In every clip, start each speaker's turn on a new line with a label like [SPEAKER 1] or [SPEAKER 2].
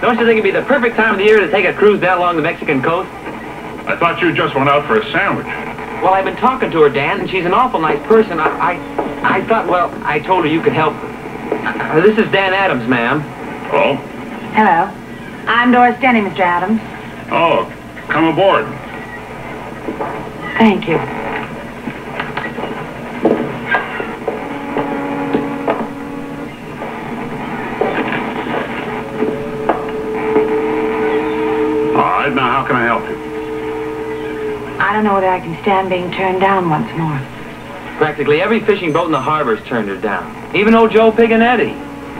[SPEAKER 1] Don't you think it'd be the perfect time of the year to take a cruise down along the Mexican coast?
[SPEAKER 2] I thought you just went out for a sandwich.
[SPEAKER 1] Well, I've been talking to her, Dan, and she's an awful nice person. I thought, well, I told her you could help her. This is Dan Adams, ma'am.
[SPEAKER 2] Oh?
[SPEAKER 3] Hello. I'm Doris Denning, Mr. Adams.
[SPEAKER 2] Oh, come aboard.
[SPEAKER 3] Thank you.
[SPEAKER 2] Now, how can I help you?
[SPEAKER 3] I don't know whether I can stand being turned down once more.
[SPEAKER 1] Practically every fishing boat in the harbor's turned her down. Even old Joe Piganetti.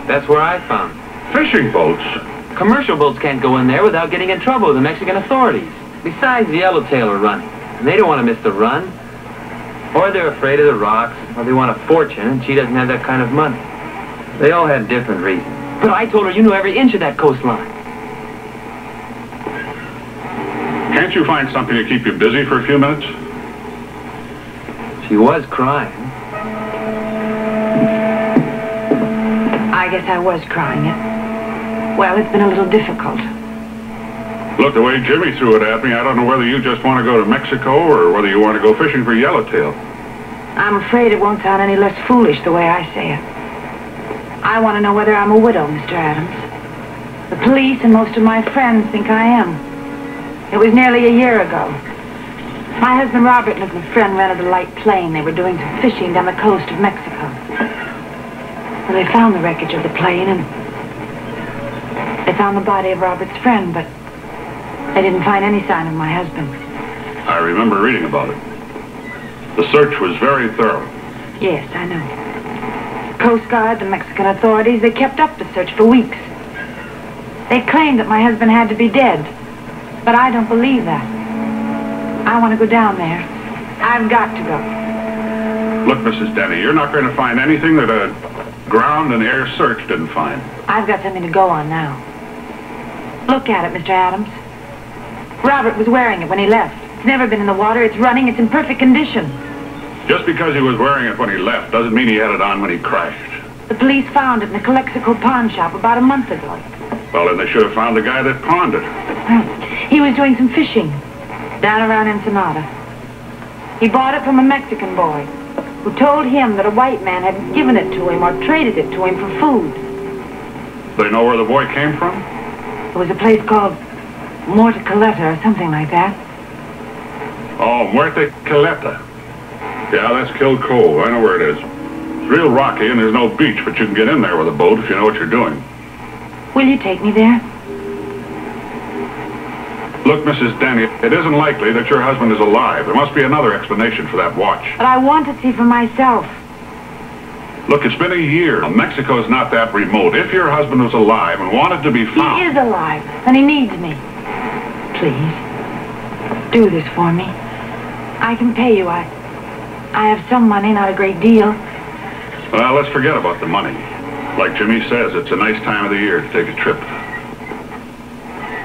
[SPEAKER 1] That's where I found.
[SPEAKER 2] Fishing boats?
[SPEAKER 1] Commercial boats can't go in there without getting in trouble with the Mexican authorities. Besides, the yellowtail are running. And they don't want to miss the run. Or they're afraid of the rocks, or they want a fortune, and she doesn't have that kind of money. They all had different reasons. But I told her you knew every inch of that coastline.
[SPEAKER 2] Can't you find something to keep you busy for a few minutes?
[SPEAKER 1] She was crying.
[SPEAKER 3] I guess I was crying it. Well, it's been a little difficult.
[SPEAKER 2] Look, the way Jimmy threw it at me, I don't know whether you just want to go to Mexico or whether you want to go fishing for yellowtail.
[SPEAKER 3] I'm afraid it won't sound any less foolish the way I say it. I want to know whether I'm a widow, Mr. Adams. The police and most of my friends think I am. It was nearly a year ago. My husband Robert and his friend rented a light plane. They were doing some fishing down the coast of Mexico. Well, they found the wreckage of the plane and they found the body of Robert's friend, but they didn't find any sign of my husband.
[SPEAKER 2] I remember reading about it. The search was very thorough.
[SPEAKER 3] Yes, I know. Coast Guard, the Mexican authorities, they kept up the search for weeks. They claimed that my husband had to be dead. But I don't believe that. I want to go down there. I've got to go.
[SPEAKER 2] Look, Mrs. Denny, you're not going to find anything that a ground and air search didn't find.
[SPEAKER 3] I've got something to go on now. Look at it, Mr. Adams. Robert was wearing it when he left. It's never been in the water. It's running. It's in perfect condition.
[SPEAKER 2] Just because he was wearing it when he left doesn't mean he had it on when he crashed.
[SPEAKER 3] The police found it in a Calexico pawn shop about a month ago.
[SPEAKER 2] Well, then they should have found the guy that pawned it.
[SPEAKER 3] He was doing some fishing down around Ensenada. He bought it from a Mexican boy who told him that a white man had given it to him or traded it to him for food.
[SPEAKER 2] They know where the boy came from?
[SPEAKER 3] It was a place called Morte Colleta or something like that.
[SPEAKER 2] Oh, Morte Colleta. Yeah, that's Kill Cove. I know where it is. It's real rocky and there's no beach, but you can get in there with a boat if you know what you're doing.
[SPEAKER 3] Will you take me there?
[SPEAKER 2] Look, Mrs. Denny, it isn't likely that your husband is alive. There must be another explanation for that watch.
[SPEAKER 3] But I want to see for myself.
[SPEAKER 2] Look, it's been a year. Mexico's not that remote. If your husband was alive and wanted to be found...
[SPEAKER 3] He is alive, and he needs me. Please, do this for me. I can pay you. I have some money, not a great deal.
[SPEAKER 2] Well, let's forget about the money. Like Jimmy says, it's a nice time of the year to take a trip.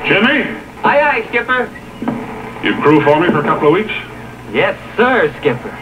[SPEAKER 2] Jimmy?
[SPEAKER 1] Aye, aye, Skipper.
[SPEAKER 2] You crew for me for a couple of weeks?
[SPEAKER 1] Yes, sir, Skipper.